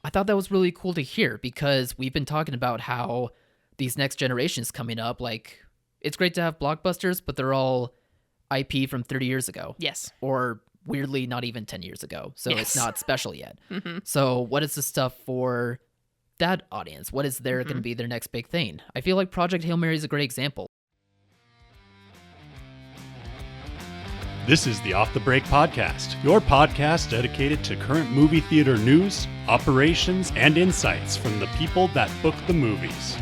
I thought that was really cool to hear because we've been talking about how these next generations coming up, like, it's great to have blockbusters, but they're all IP from 30 years ago. Yes. Or weirdly, not even 10 years ago. So Yes. it's not special yet. Mm-hmm. So what is the stuff for that audience? What is going to be their next big thing? I feel like Project Hail Mary is a great example. This is the Off the Break Podcast, your podcast dedicated to current movie theater news, operations, and insights from the people that book the movies.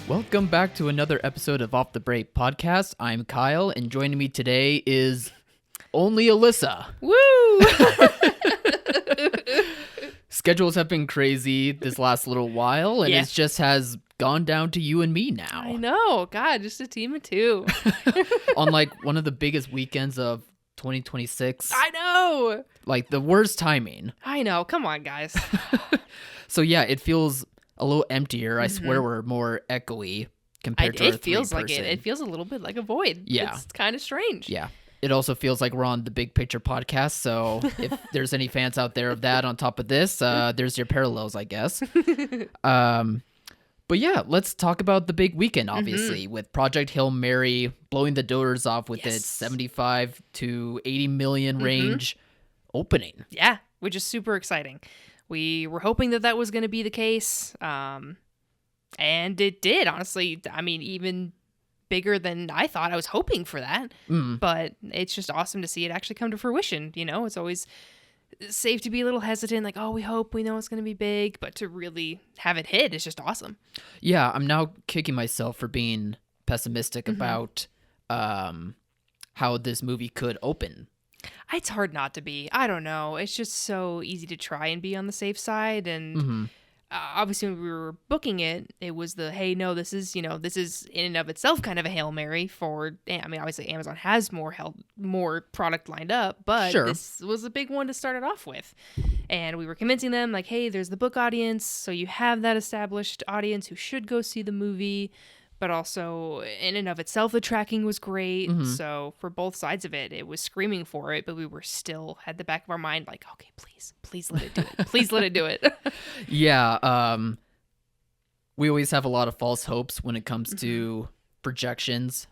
Welcome back to another episode of Off the Break Podcast. I'm Kyle, and joining me today is only Alyssa. Woo! Schedules have been crazy this last little while, and it just has gone down to you and me now. I know. God, just a team of two. On like one of the biggest weekends of 2026. I know. Like the worst timing. I know. Come on, guys. So yeah, it feels a little emptier. I swear we're more echoey compared to our It feels like three-person. it. It feels a little bit like a void. Yeah. It's kind of strange. Yeah. It also feels like we're on the Big Picture podcast, so if there's any fans out there of that on top of this, there's your parallels, I guess. But yeah, let's talk about the big weekend, obviously, with Project Hail Mary blowing the doors off with its 75 to 80 million range opening. Yeah, which is super exciting. We were hoping that was going to be the case, and it did, honestly. I mean, even bigger than I thought. I was hoping for that, but it's just awesome to see it actually come to fruition. You know, it's always safe to be a little hesitant, like, oh, we know it's going to be big, but to really have it hit is just awesome. Yeah, I'm now kicking myself for being pessimistic about how this movie could open. It's hard not to be. I don't know. It's just so easy to try and be on the safe side, and obviously when we were booking it, it was the, hey, no, this is in and of itself kind of a Hail Mary for, I mean, obviously Amazon has more product lined up, but this was a big one to start it off with. And we were convincing them, like, hey, there's the book audience, so you have that established audience who should go see the movie, but also in and of itself, the tracking was great. So for both sides of it, it was screaming for it, but we were still at the back of our mind, like, okay, please let it do it. Please let it do it. Yeah. We always have a lot of false hopes when it comes to projections,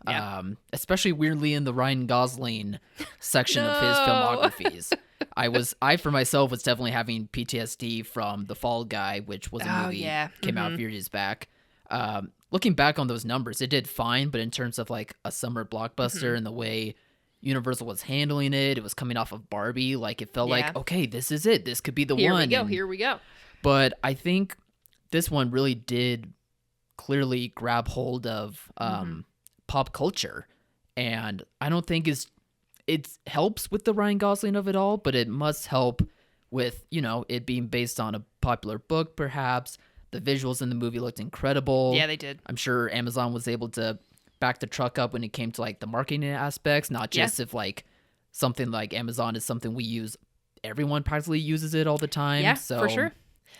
especially weirdly in the Ryan Gosling section of his filmographies. I for myself was definitely having PTSD from The Fall Guy, which was a movie came out a few years back. Looking back on those numbers, it did fine, but in terms of like a summer blockbuster and the way Universal was handling it, it was coming off of Barbie, like it felt like, okay, this is it. This could be the one. Here we go. But I think this one really did clearly grab hold of pop culture, and I don't think it helps with the Ryan Gosling of it all, but it must help with, it being based on a popular book, perhaps. The visuals in the movie looked incredible. Yeah, they did. I'm sure Amazon was able to back the truck up when it came to like the marketing aspects, not just if like something like Amazon is something we use. Everyone practically uses it all the time. Yeah, so. for sure.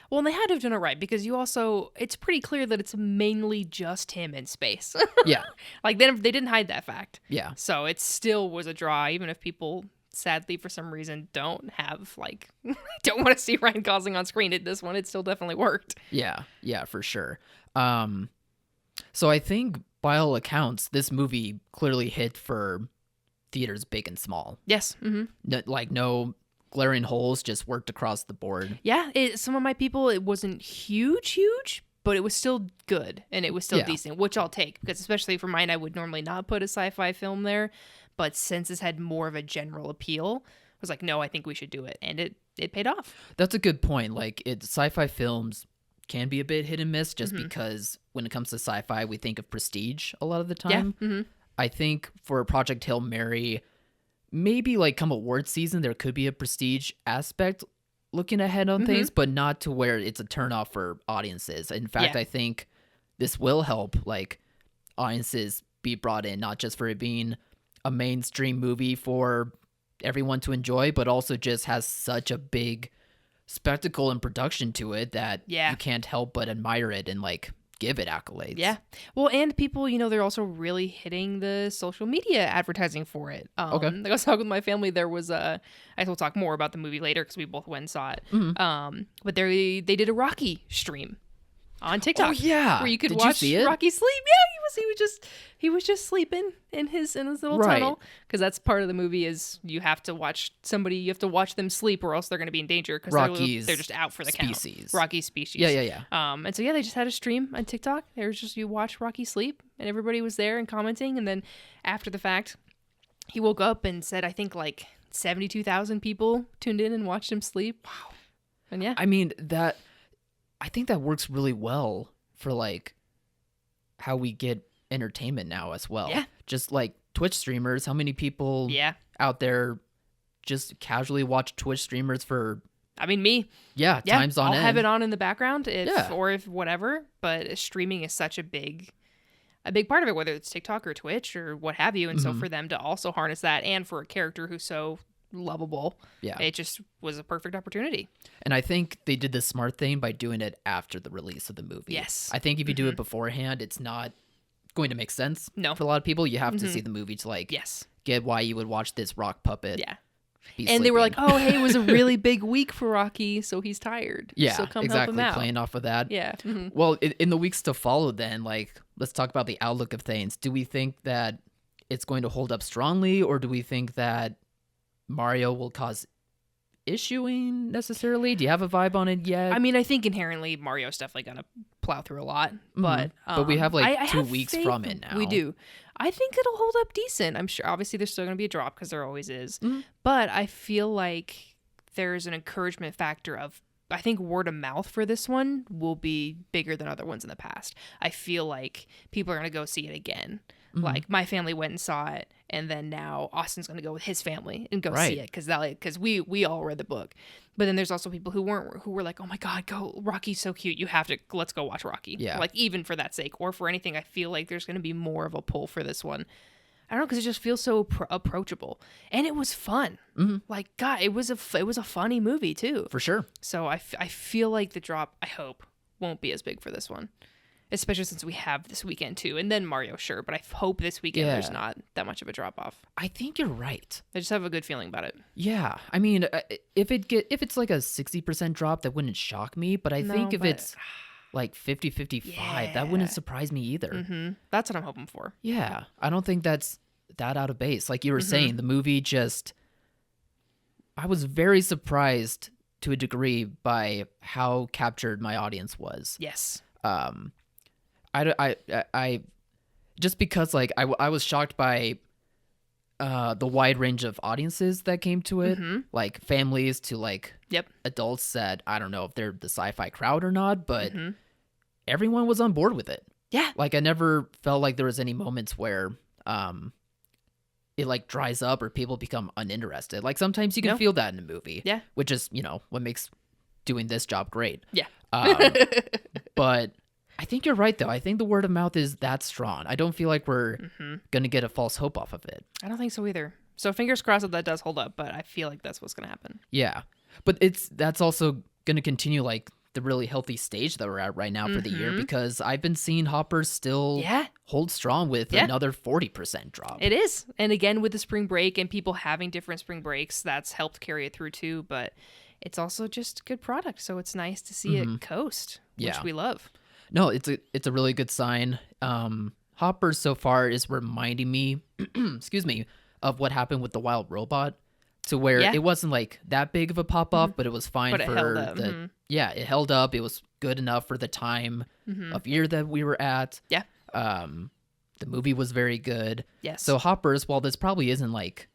Well, and they had to have done it right because it's pretty clear that it's mainly just him in space. Yeah. Like they didn't hide that fact. Yeah. So it still was a draw, even if people sadly for some reason don't want to see Ryan Gosling on screen. It still definitely worked. Yeah, for sure. So I think by all accounts, this movie clearly hit for theaters big and small. Yes. No glaring holes, just worked across the board. Yeah, some of my people, it wasn't huge, but it was still good and it was still decent, which I'll take, because especially for mine, I would normally not put a sci-fi film there. But since this had more of a general appeal, I was like, no, I think we should do it. And it paid off. That's a good point. Like, sci-fi films can be a bit hit and miss just because when it comes to sci-fi, we think of prestige a lot of the time. Yeah. I think for Project Hail Mary, maybe like come award season, there could be a prestige aspect looking ahead on things, but not to where it's a turnoff for audiences. In fact, I think this will help like audiences be brought in, not just for it being a mainstream movie for everyone to enjoy, but also just has such a big spectacle and production to it that you can't help but admire it and like give it accolades. Yeah. Well, and people, they're also really hitting the social media advertising for it. Okay. Like I was talking with my family, there was I will talk more about the movie later because we both went and saw it. But they did a Rocky stream on TikTok. Oh yeah. Where you could Did watch you see it? Rocky sleep. Yeah, he was just sleeping in his little Right. tunnel, because that's part of the movie is you have to watch them sleep or else they're going to be in danger because they're just out for the species. count. Rocky's species. Yeah. And so they just had a stream on TikTok. There was just, you watch Rocky sleep, and everybody was there and commenting. And then after the fact, he woke up and said, I think like 72,000 people tuned in and watched him sleep. Wow. And yeah. I mean, I think that works really well for like how we get entertainment now as well. Yeah. Just like Twitch streamers, how many people out there just casually watch Twitch streamers for me. Yeah, times on I'll end. have it on in the background if whatever, but streaming is such a big part of it, whether it's TikTok or Twitch or what have you. And so for them to also harness that, and for a character who's so lovable, it just was a perfect opportunity. And I think they did the smart thing by doing it after the release of the movie. Yes. I think if you do it beforehand, it's not going to make sense. No. For a lot of people, you have to see the movie to like get why you would watch this rock puppet. Yeah. And they were like, oh, hey, it was a really big week for Rocky, so he's tired. Yeah, so come exactly. help him out. Playing off of that. Yeah. Well, in the weeks to follow then, like, let's talk about the outlook of things. Do we think that it's going to hold up strongly, or do we think that Mario will cause issuing necessarily? Do you have a vibe on it yet? I mean, I think inherently Mario's definitely gonna plow through a lot, but we have like I 2 have weeks faith from it now. We do. I think it'll hold up decent. I'm sure. Obviously, there's still gonna be a drop because there always is, but I feel like there's an encouragement factor of. I think word of mouth for this one will be bigger than other ones in the past. I feel like people are gonna go see it again. Like my family went and saw it, and then now Austin's going to go with his family and go see it because we all read the book. But then there's also people who were like, oh my God, go, Rocky's so cute. Let's go watch Rocky. Yeah. Like even for that sake or for anything, I feel like there's going to be more of a pull for this one. I don't know, because it just feels so approachable, and it was fun. Like God, it was a funny movie too. For sure. So I feel like the drop, I hope, won't be as big for this one. Especially since we have this weekend too, and then Mario, sure, but I hope this weekend there's not that much of a drop off. I think you're right. I just have a good feeling about it. Yeah, I mean, if it's like a 60% drop, that wouldn't shock me. But I think if it's like 50-55, that wouldn't surprise me either. That's what I'm hoping for. Yeah, I don't think that's that out of base. Like you were saying, the movie I was very surprised to a degree by how captured my audience was. Yes. I just because like I was shocked by the wide range of audiences that came to it, like families to like adults that I don't know if they're the sci-fi crowd or not, but everyone was on board with it. Yeah. Like I never felt like there was any moments where it like dries up or people become uninterested. Like sometimes you can feel that in a movie. Yeah. Which is, what makes doing this job great. Yeah. But I think you're right, though. I think the word of mouth is that strong. I don't feel like we're going to get a false hope off of it. I don't think so either. So fingers crossed that does hold up, but I feel like that's what's going to happen. Yeah. But that's also going to continue like the really healthy stage that we're at right now for the year, because I've been seeing Hoppers still hold strong with another 40% drop. It is. And again, with the spring break and people having different spring breaks, that's helped carry it through too. But it's also just good product. So it's nice to see it coast, which we love. No, it's a really good sign. Hoppers so far is reminding me, excuse me, of what happened with the Wild Robot, to where it wasn't like that big of a pop off, but it was fine but it for held up. it held up. It was good enough for the time of year that we were at. Yeah. The movie was very good. Yes. So Hoppers, while this probably isn't like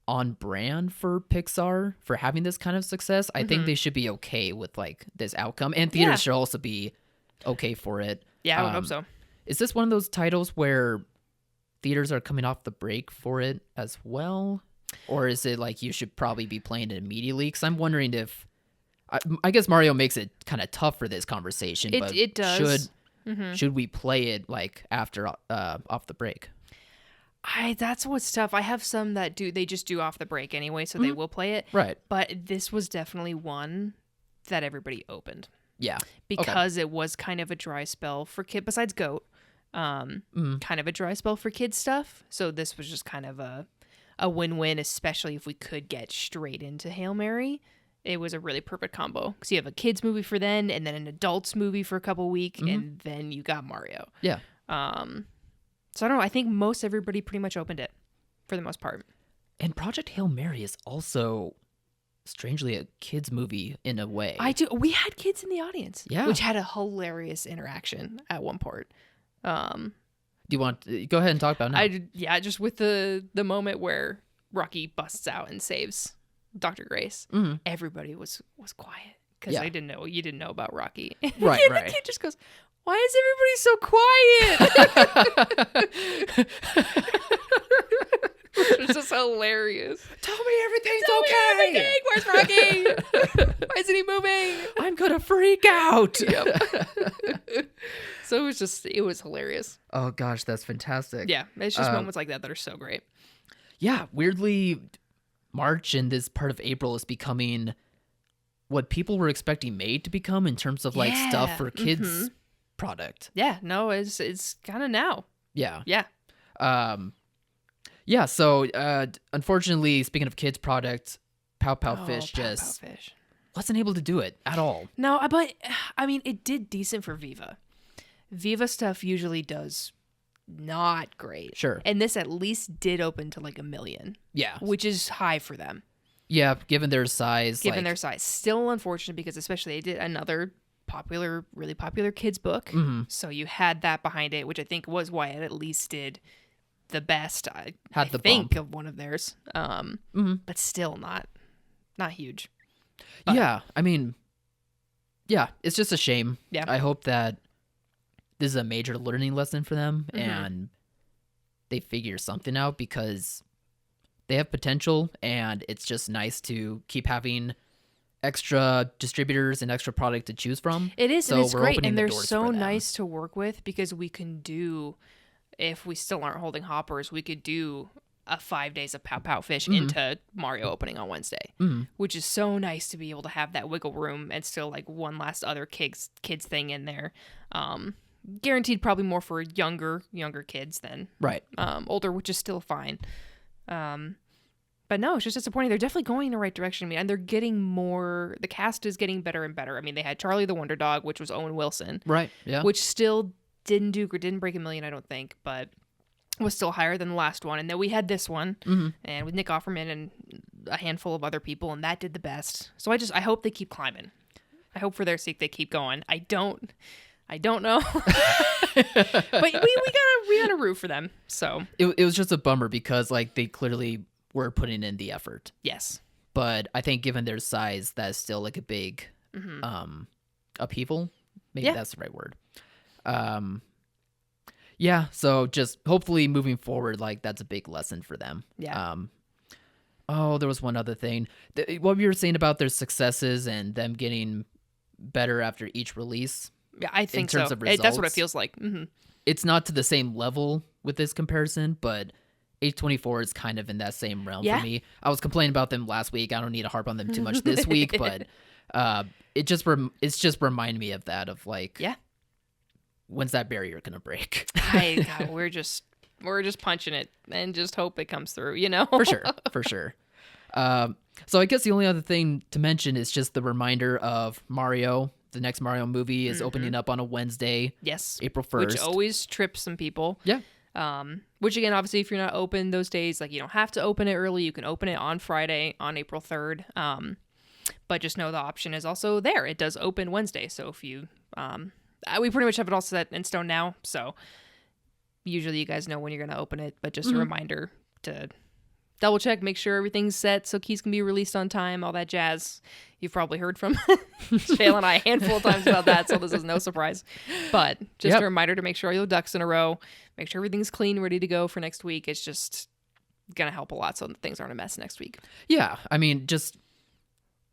on brand for Pixar for having this kind of success, I think they should be okay with like this outcome, and theaters should also be okay for it. Yeah, I would hope so. Is this one of those titles where theaters are coming off the break for it as well? Or is it like you should probably be playing it immediately? Because I'm wondering if... I guess Mario makes it kind of tough for this conversation, but it does. Should we play it like after off the break? That's what's tough. I have some that they just do off the break anyway, so they will play it. Right. But this was definitely one that everybody opened. Yeah. Because it was kind of a dry spell for kid besides Goat. Kind of a dry spell for kids stuff. So this was just kind of a win-win, especially if we could get straight into Hail Mary. It was a really perfect combo because you have a kids movie for then, and then an adults movie for a couple weeks, and then you got Mario. Yeah. So I don't know. I think most everybody pretty much opened it for the most part. And Project Hail Mary is also strangely a kids movie in a way. We had kids in the audience, yeah, which had a hilarious interaction at one part. Do you want to go ahead and talk about it now? Just with the moment where Rocky busts out and saves Dr. Grace. Everybody was quiet because you didn't know about Rocky. Right. The kid just goes, "Why is everybody so quiet?" Which was just hilarious. Tell me everything's okay. Where's Rocky? Why isn't he moving? I'm gonna freak out. Yep. So it was hilarious. Oh gosh, that's fantastic. Yeah, it's just moments like that are so great. Yeah, weirdly, March and this part of April is becoming what people were expecting May to become in terms of like stuff for kids product. Yeah, no, it's kind of now. Yeah. Yeah. Yeah, so unfortunately, speaking of kids product, Pow Pow Fish just wasn't able to do it at all. No, but I mean, it did decent for Viva. Viva stuff usually does not great. Sure. And this at least did open to like 1 million. Yeah. Which is high for them. Yeah, given their size. Their size. Still unfortunate because especially they did another really popular kids book. So you had that behind it, which I think was why it at least did the best. I think bump of one of theirs. But still not huge. But, yeah, I mean, yeah, it's just a shame. Yeah. I hope that this is a major learning lesson for them and they figure something out because they have potential and it's just nice to keep having extra distributors and extra product to choose from. It is, so and it's great, opening and the they're doors so for them. nice to work with because we can do, if we still aren't holding hoppers, we could do a 5 days of Pow Pow Fish into Mario opening on Wednesday, which is so nice to be able to have that wiggle room and still like one last other kids thing in there. Guaranteed probably more for younger kids than older, which is still fine. But no, it's just disappointing. They're definitely going in the right direction. I mean, and they're getting more. The cast is getting better and better. I mean, they had Charlie the Wonder Dog, which was Owen Wilson, right? Yeah, which still didn't break 1 million, I don't think, but was still higher than the last one. And then we had this one, and with Nick Offerman and a handful of other people, and that did the best. So I hope they keep climbing. I hope for their sake they keep going. I don't know, but we gotta root for them. So it was just a bummer because like they clearly were putting in the effort. Yes, but I think given their size, that's still like a big upheaval. Maybe that's the right word. Yeah. So just hopefully moving forward, like that's a big lesson for them. Yeah. There was one other thing. What you were saying about their successes and them getting better after each release. Yeah, I think in terms so. of results, that's what it feels like. It's not to the same level with this comparison, but A24 is kind of in that same realm for me. I was complaining about them last week. I don't need to harp on them too much this week, but it's just reminding me of that, of like, when's that barrier gonna break? God, we're just punching it and just hope it comes through, you know? For sure. So I guess the only other thing to mention is just the reminder of Mario. The next Mario movie is opening up on a Wednesday. Yes. April 1st. Which always trips some people. Yeah. Which again, obviously, if you're not open those days, like you don't have to open it early. You can open it on Friday, on April 3rd. But just know the option is also there. It does open Wednesday. So if you, we pretty much have it all set in stone now. So usually you guys know when you're going to open it, but just a reminder to double check, make sure everything's set so keys can be released on time, all that jazz. You've probably heard from Shayla and I a handful of times about that, so this is no surprise. But just a reminder to make sure all your ducks in a row, make sure everything's clean, ready to go for next week. It's just going to help a lot so that things aren't a mess next week. Yeah, I mean, just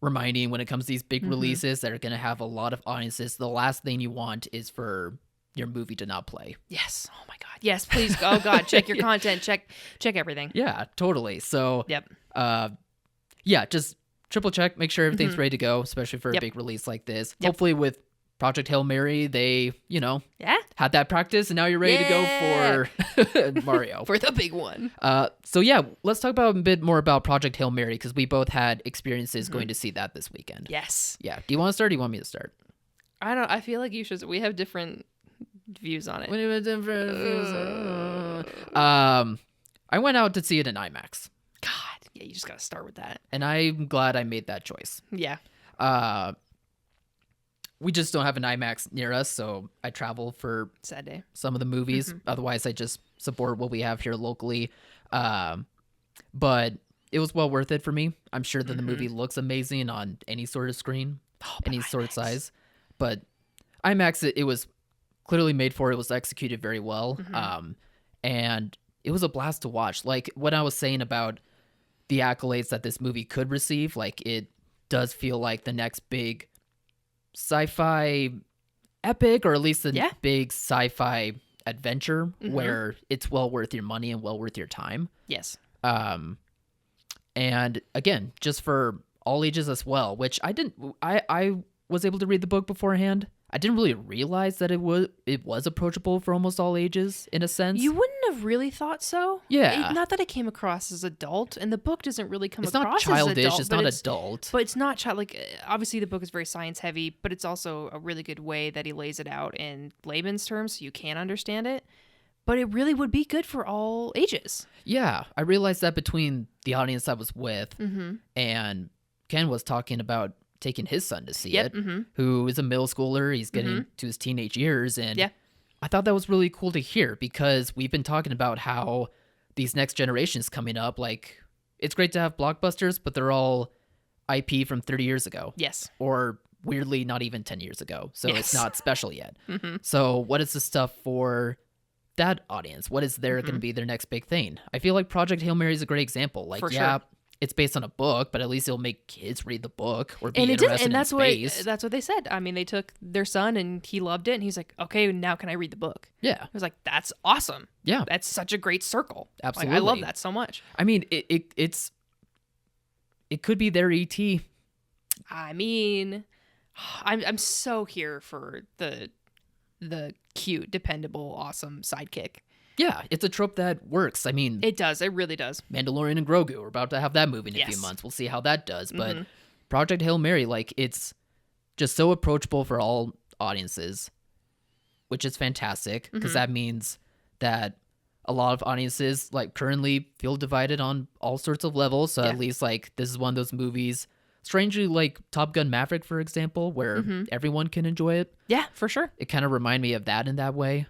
reminding when it comes to these big releases that are going to have a lot of audiences, the last thing you want is for your movie to not play. Yes. Oh my God. Yes, please. Oh God. Check your content. Check everything. Yeah, totally. So, just triple check, make sure everything's ready to go, especially for a big release like this. Hopefully with Project Hail Mary, they, Yeah. had that practice, and now you're ready to go for Mario. For the big one. So yeah, let's talk about a bit more about Project Hail Mary, because we both had experiences going to see that this weekend. Yes. Yeah. Do you want to start, or do you want me to start? I feel like you should. We have different views on it. I went out to see it in IMAX. God, yeah, you just got to start with that. And I'm glad I made that choice. Yeah. We just don't have an IMAX near us, so I travel for Sad day. some of the movies. Otherwise, I just support what we have here locally. But it was well worth it for me. I'm sure that the movie looks amazing on any sort of screen, any sort of size. But IMAX, it was clearly made for. It was executed very well. And it was a blast to watch. Like what I was saying about the accolades that this movie could receive, like it does feel like the next big sci-fi epic, or at least the big sci-fi adventure where it's well worth your money and well worth your time. Yes. And again, just for all ages as well, which I was able to read the book beforehand. I didn't really realize that it was approachable for almost all ages in a sense. You wouldn't have really thought so. Yeah. Not that it came across as adult, and the book doesn't really come it's across not childish, as adult. it's not adult. But it's not obviously the book is very science heavy, but it's also a really good way that he lays it out in layman's terms so you can understand it. But it really would be good for all ages. Yeah, I realized that between the audience I was with and Ken was talking about taking his son to see it, who is a middle schooler. He's getting to his teenage years. And I thought that was really cool to hear, because we've been talking about how these next generations coming up, like it's great to have blockbusters, but they're all IP from 30 years ago. Yes. Or weirdly, not even 10 years ago. So it's not special yet. So what is the stuff for that audience? What is going to be their next big thing? I feel like Project Hail Mary is a great example. Like, it's based on a book, but at least it'll make kids read the book or be interested in space. That's what they said. I mean, they took their son and he loved it, and he's like, okay, now can I read the book? Yeah. I was like, that's awesome. Yeah. That's such a great circle. Absolutely. Like, I love that so much. I mean, it could be their ET. I mean, I'm so here for the cute, dependable, awesome sidekick. Yeah, it's a trope that works. I mean, it does. It really does. Mandalorian and Grogu, we're about to have that movie in a few months. We'll see how that does. But Project Hail Mary, like, it's just so approachable for all audiences, which is fantastic, because that means that a lot of audiences, like, currently feel divided on all sorts of levels. So at least, like, this is one of those movies, strangely like Top Gun Maverick, for example, where everyone can enjoy it. Yeah, for sure. It kind of reminded me of that in that way.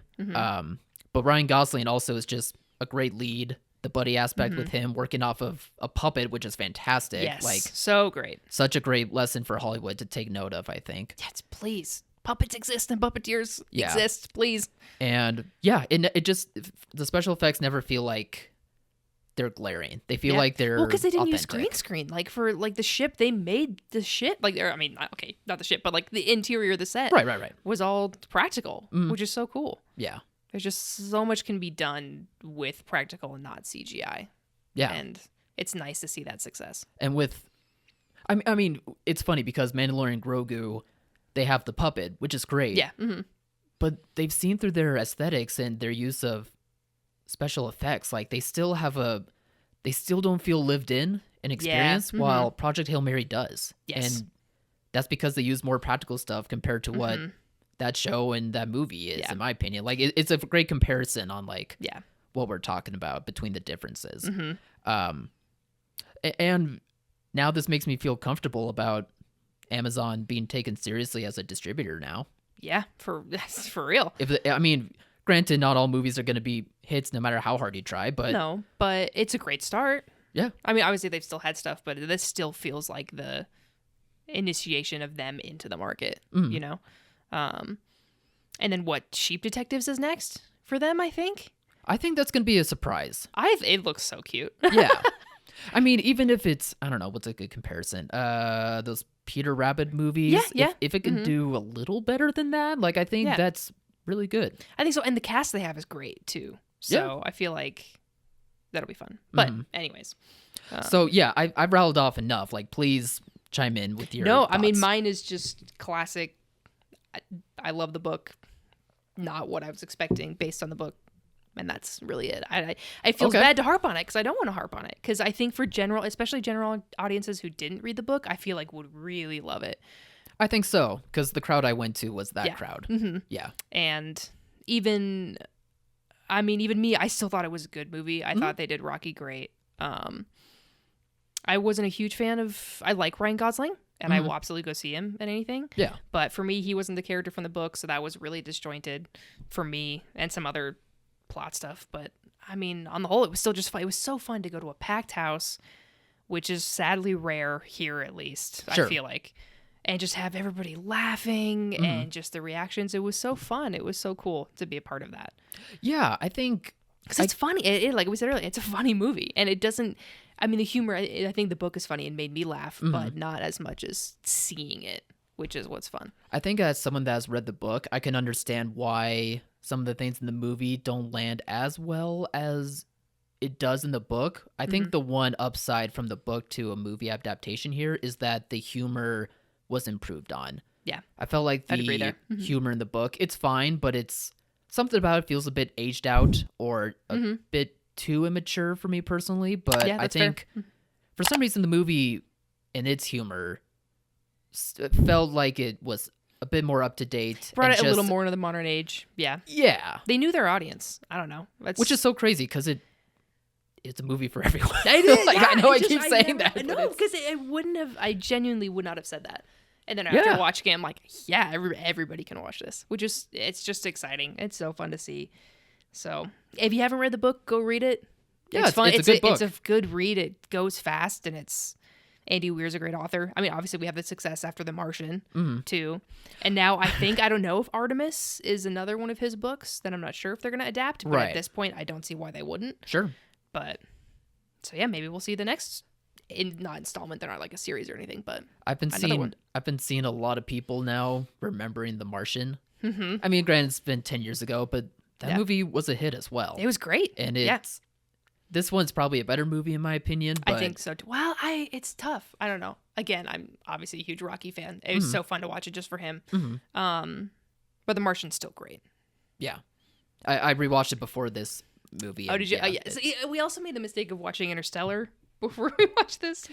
But Ryan Gosling also is just a great lead. The buddy aspect with him working off of a puppet, which is fantastic. Yes, like, so great. Such a great lesson for Hollywood to take note of, I think. Yes, please. Puppets exist and puppeteers exist, please. And yeah, it just, the special effects never feel like they're glaring. They feel like they're because they didn't use authentic. green screen. Like for like the ship, they made the ship like I mean, okay, not the ship, but like the interior of the set. Right. Was all practical, which is so cool. Yeah. There's just so much can be done with practical and not CGI. Yeah. And it's nice to see that success. And with, I mean, it's funny because Mandalorian Grogu, they have the puppet, which is great. Yeah. But they've seen through their aesthetics and their use of special effects. Like, they still don't feel lived in an experience, while Project Hail Mary does. Yes. And that's because they use more practical stuff compared to what that show and that movie is, in my opinion. Like, it's a great comparison on, like, what we're talking about between the differences. And now this makes me feel comfortable about Amazon being taken seriously as a distributor now. Yeah, for real. I mean, granted, not all movies are going to be hits no matter how hard you try, but... No, but it's a great start. Yeah. I mean, obviously they've still had stuff, but this still feels like the initiation of them into the market, you know? And then what, Sheep Detectives is next for them, I think? I think that's going to be a surprise. It looks so cute. Yeah. I mean, even if it's, I don't know, what's a good comparison? Those Peter Rabbit movies. Yeah. If it can do a little better than that, like, I think that's really good. I think so. And the cast they have is great, too. So I feel like that'll be fun. But anyways. So, yeah, I've rattled off enough. Like, please chime in with your No, thoughts. I mean, mine is just classic. I love the book. Not what I was expecting based on the book. And that's really it. I feel bad to harp on it because I don't want to harp on it. Because I think for especially general audiences who didn't read the book, I feel like would really love it. I think so, because the crowd I went to was that crowd. Mm-hmm. Yeah. And even me, I still thought it was a good movie. I thought they did Rocky great. I wasn't a huge fan of... I like Ryan Gosling, and I will absolutely go see him in anything. Yeah. But for me, he wasn't the character from the book, so that was really disjointed for me and some other plot stuff. But, I mean, on the whole, it was still just fun. It was so fun to go to a packed house, which is sadly rare here, at least, I feel like. And just have everybody laughing and just the reactions. It was so fun. It was so cool to be a part of that. Yeah, I think... Because it's funny. Like we said earlier, it's a funny movie. And it doesn't... I mean, the humor, I think the book is funny and made me laugh, but not as much as seeing it, which is what's fun. I think as someone that has read the book, I can understand why some of the things in the movie don't land as well as it does in the book. I think the one upside from the book to a movie adaptation here is that the humor... was improved on. Yeah. I felt like the humor in the book, it's fine, but it's something about it feels a bit aged out or a bit too immature for me personally. But I think for some reason the movie and its humor felt like it was a bit more up to date. Brought it a little more into the modern age. Yeah. Yeah. They knew their audience. I don't know. Which is so crazy because it's a movie for everyone. I keep saying that. No, because I genuinely would not have said that. And then after watching it, I'm like, yeah, everybody can watch this, it's just exciting. It's so fun to see. So if you haven't read the book, go read it. Yeah, it's fun. It's a good book. It's a good read. It goes fast, and Andy Weir's a great author. I mean, obviously we have the success after The Martian too. And now I don't know if Artemis is another one of his books that I'm not sure if they're going to adapt. But at this point, I don't see why they wouldn't. Sure. But so yeah, maybe we'll see the next not installment. They're not like a series or anything, but I've been seeing a lot of people now remembering The Martian. I mean, granted, it's been 10 years ago, but that movie was a hit as well. It was great, and this one's probably a better movie in my opinion. But... I think so too. Well, it's tough. I don't know. Again, I'm obviously a huge Rocky fan. It was so fun to watch it just for him. But The Martian's still great. Yeah, I rewatched it before this movie. Oh, did you? Yeah. So, we also made the mistake of watching Interstellar before we watched this,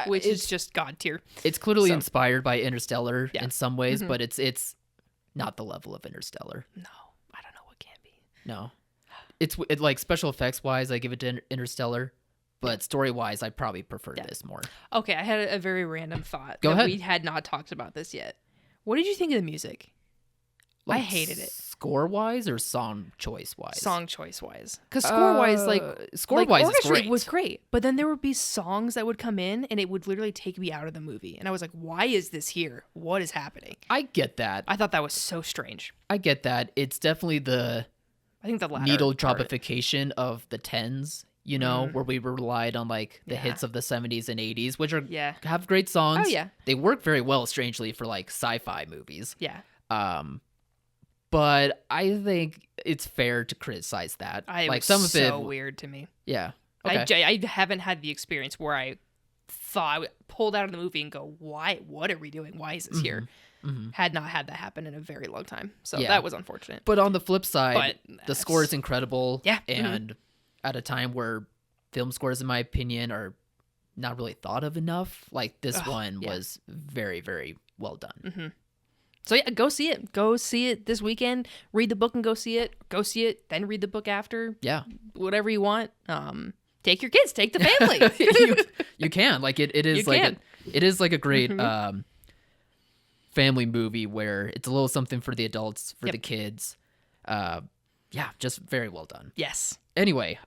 which is just god tier. It's clearly inspired by Interstellar in some ways, but it's not the level of Interstellar. No, I don't know what can be. No, it's like special effects wise, I give it to Interstellar, but story wise, I probably prefer this more. Okay, I had a very random thought. Go ahead. We had not talked about this yet. What did you think of the music? I hated it. Score-wise or song choice-wise? Song choice-wise. Because score-wise, score-wise is great. Was great. But then there would be songs that would come in, and it would literally take me out of the movie. And I was like, why is this here? What is happening? I get that. I thought that was so strange. I get that. It's definitely I think the needle dropification of the 10s, you know, where we relied on like the hits of the 70s and 80s, which have great songs. Oh, yeah. They work very well, strangely, for like sci-fi movies. Yeah. But I think it's fair to criticize that. Some of it weird to me. Yeah. Okay. I haven't had the experience where I thought pulled out of the movie and go, why? What are we doing? Why is this here? Had not had that happen in a very long time. So that was unfortunate. But on the flip side, the score is incredible. Yeah. And at a time where film scores, in my opinion, are not really thought of enough, like this one was very, very well done. So yeah, go see it. Go see it this weekend. Read the book and go see it. Go see it, then read the book after. Yeah. Whatever you want. Take your kids. Take the family. you can. Like it is like a great family movie where it's a little something for the adults, for the kids. Just very well done. Yes. Anyway,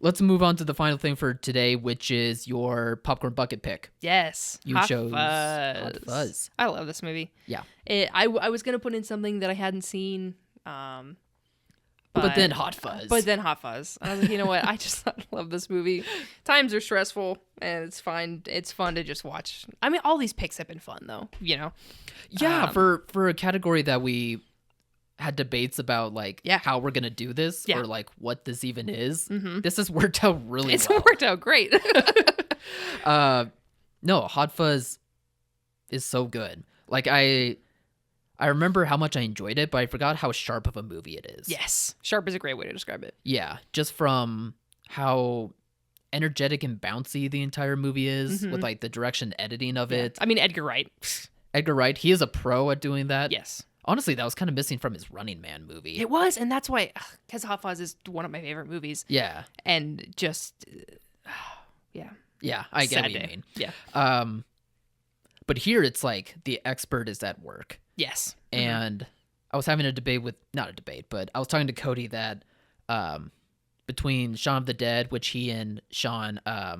let's move on to the final thing for today, which is your popcorn bucket pick. Yes. You chose Hot Fuzz. I love this movie. Yeah. I was going to put in something that I hadn't seen. But then Hot Fuzz. I was like, you know what? I just love this movie. Times are stressful, and it's fine. It's fun to just watch. I mean, all these picks have been fun, though, you know? Yeah, for a category that we had debates about, like, how we're going to do this or, like, what this even is. This has worked out really well. It's worked out great. No, Hot Fuzz is so good. Like, I remember how much I enjoyed it, but I forgot how sharp of a movie it is. Yes. Sharp is a great way to describe it. Yeah, just from how energetic and bouncy the entire movie is with like the direction editing of it. I mean, Edgar Wright. Edgar Wright, he is a pro at doing that. Yes. Honestly, that was kind of missing from his Running Man movie. It was, and that's why, because Hot Fuzz is one of my favorite movies. Yeah. And just, yeah. Yeah, I get what you Sad day. mean. Yeah. But here it's like the expert is at work. Yes. And I was having a debate but I was talking to Cody that between Shaun of the Dead, which he and Sean, I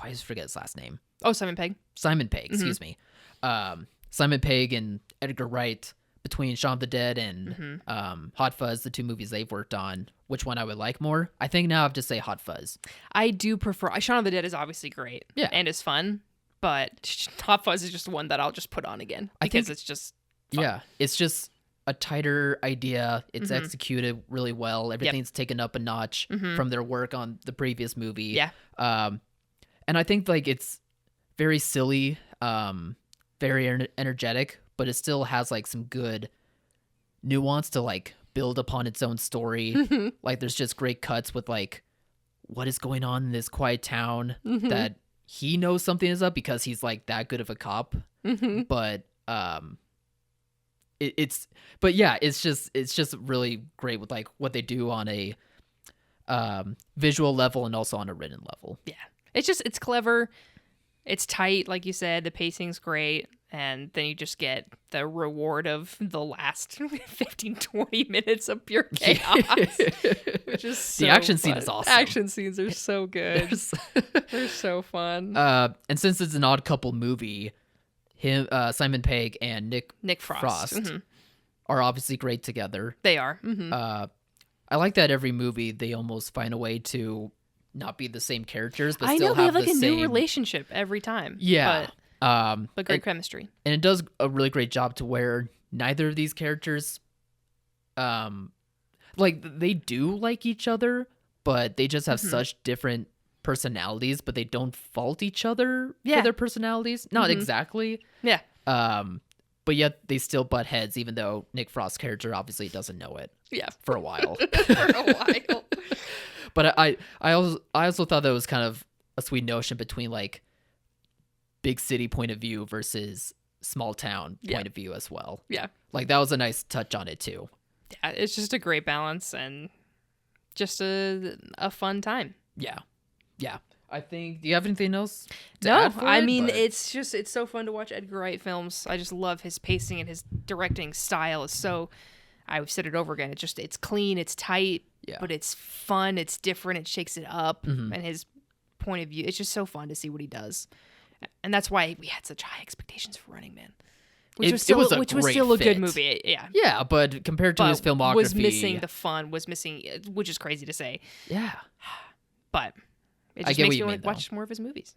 just forget his last name. Oh, Simon Pegg. Simon Pegg, excuse me. Simon Pegg and Edgar Wright, between Shaun of the Dead and Hot Fuzz, the two movies they've worked on, which one I would like more? I think now I have to say Hot Fuzz. I do prefer, Shaun of the Dead is obviously great. Yeah. And is fun, but Hot Fuzz is just one that I'll just put on again because it's just fun. Yeah, it's just a tighter idea. It's executed really well. Everything's taken up a notch from their work on the previous movie. Yeah. And I think like it's very silly, very energetic, but it still has like some good nuance to like build upon its own story. Like there's just great cuts with like what is going on in this quiet town that he knows something is up because he's like that good of a cop. But it's just really great with like what they do on a visual level and also on a written level. Yeah. It's clever. It's tight, like you said. The pacing's great. And then you just get the reward of the last 15, 20 minutes of pure chaos. Which is so the action scene fun. is awesome. Action scenes are so good. They're so fun. And since it's an Odd Couple movie, Simon Pegg and Nick Frost are obviously great together. They are. I like that every movie they almost find a way to not be the same characters, but I still know they have like the a same new relationship every time. Yeah. But great chemistry. And it does a really great job to where neither of these characters like they do like each other, but they just have such different personalities, but they don't fault each other for their personalities. Not exactly. Yeah. But yet they still butt heads, even though Nick Frost's character obviously doesn't know it. Yeah. For a while. For a while. But I also thought that was kind of a sweet notion between like big city point of view versus small town point of view as well. Yeah. Like that was a nice touch on it too. Yeah, it's just a great balance and just a fun time. Yeah. Yeah. I think, do you have anything else to No, add for I it? mean, But it's so fun to watch Edgar Wright films. I just love his pacing and his directing style is so, I've said it over again, it's clean, it's tight, but it's fun, it's different, it shakes it up, and his point of view, it's just so fun to see what he does. And that's why we had such high expectations for Running Man. Which was still a good fit. movie, yeah. Yeah, but compared to his filmography, was missing the fun, which is crazy to say. Yeah. But it I just get makes what me you want mean, to watch more of his movies,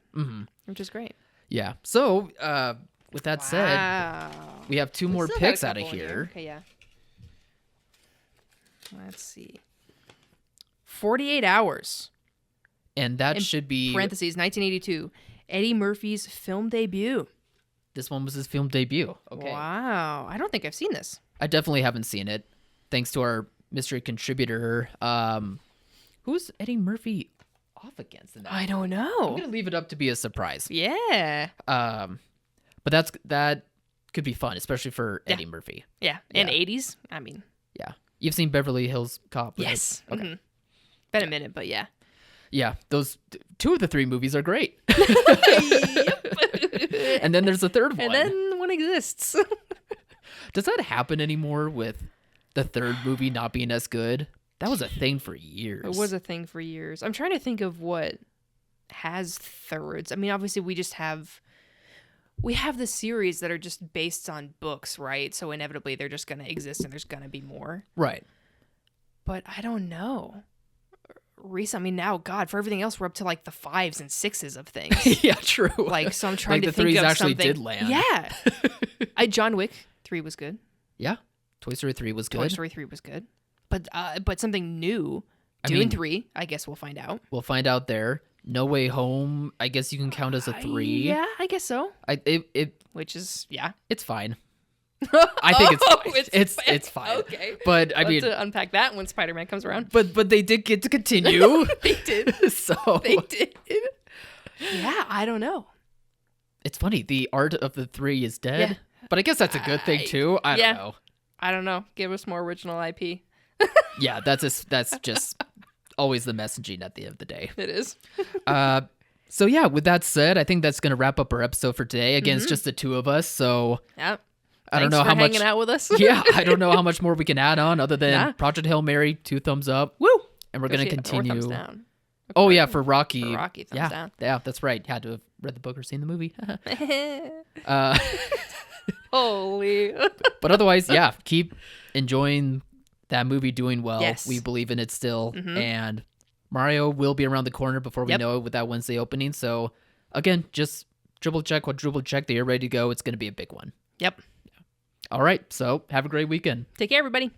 which is great. Yeah. So, with that said, we have two more Still got a picks out of couple in here. Okay, yeah. Let's see. 48 Hours. And that should be Parentheses, 1982. Eddie Murphy's film debut. This one was his film debut. Okay. Wow. I don't think I've seen this. I definitely haven't seen it. Thanks to our mystery contributor. Who's Eddie Murphy off against in that? I don't I'm know. gonna leave it up to be a surprise. Yeah. But that could be fun, especially for Eddie Murphy. Yeah. And 80s. I mean. Yeah. You've seen Beverly Hills Cop, right? Yes. Okay. Mm-hmm. Been a minute, but yeah. Yeah. Those two of the three movies are great. And then there's a third one. And then one exists. Does that happen anymore with the third movie not being as good? That was a thing for years. It was a thing for years. I'm trying to think of what has thirds. I mean, obviously we have the series that are just based on books, right? So inevitably they're just going to exist and there's going to be more. Right. But I don't know. Now, God, for everything else, we're up to like the 5s and 6s of things. Yeah, true. Like, so I'm trying like to the think threes of actually something. did land. Yeah. John Wick 3 was good. Yeah. Toy Story 3 was good. Toy Story 3 was good. But something new. Dune 3, I guess we'll find out. We'll find out there. No Way Home, I guess you can count as a 3. Yeah, I guess so. It Which is, yeah. It's fine. I think it's fine. It's fine. Okay. But I We'll mean, have to unpack that when Spider-Man comes around. but they did get to continue. They did. So They did. Yeah, I don't know. it's funny. The art of the three is dead. Yeah. But I guess that's a good thing too. I don't know. I don't know. Give us more original IP. Yeah, that's just always the messaging at the end of the day. It is. So yeah, with that said, I think that's gonna wrap up our episode for today. Again, it's just the two of us, so Yep. I don't Thanks know for how much hanging out with us. Yeah, I don't know how much more we can add on other than Yeah. Project Hail Mary, 2 thumbs up. Woo! And we're gonna Or continue. thumbs down. Oh yeah, for Rocky. For Rocky, thumbs down. Yeah, that's right. Had to have read the book or seen the movie. Holy. But otherwise, yeah, keep enjoying that movie, doing well. Yes. We believe in it still. And Mario will be around the corner before we know it with that Wednesday opening. So again, just triple check, quadruple check that you're ready to go. It's going to be a big one. Yep. All right. So have a great weekend. Take care, everybody.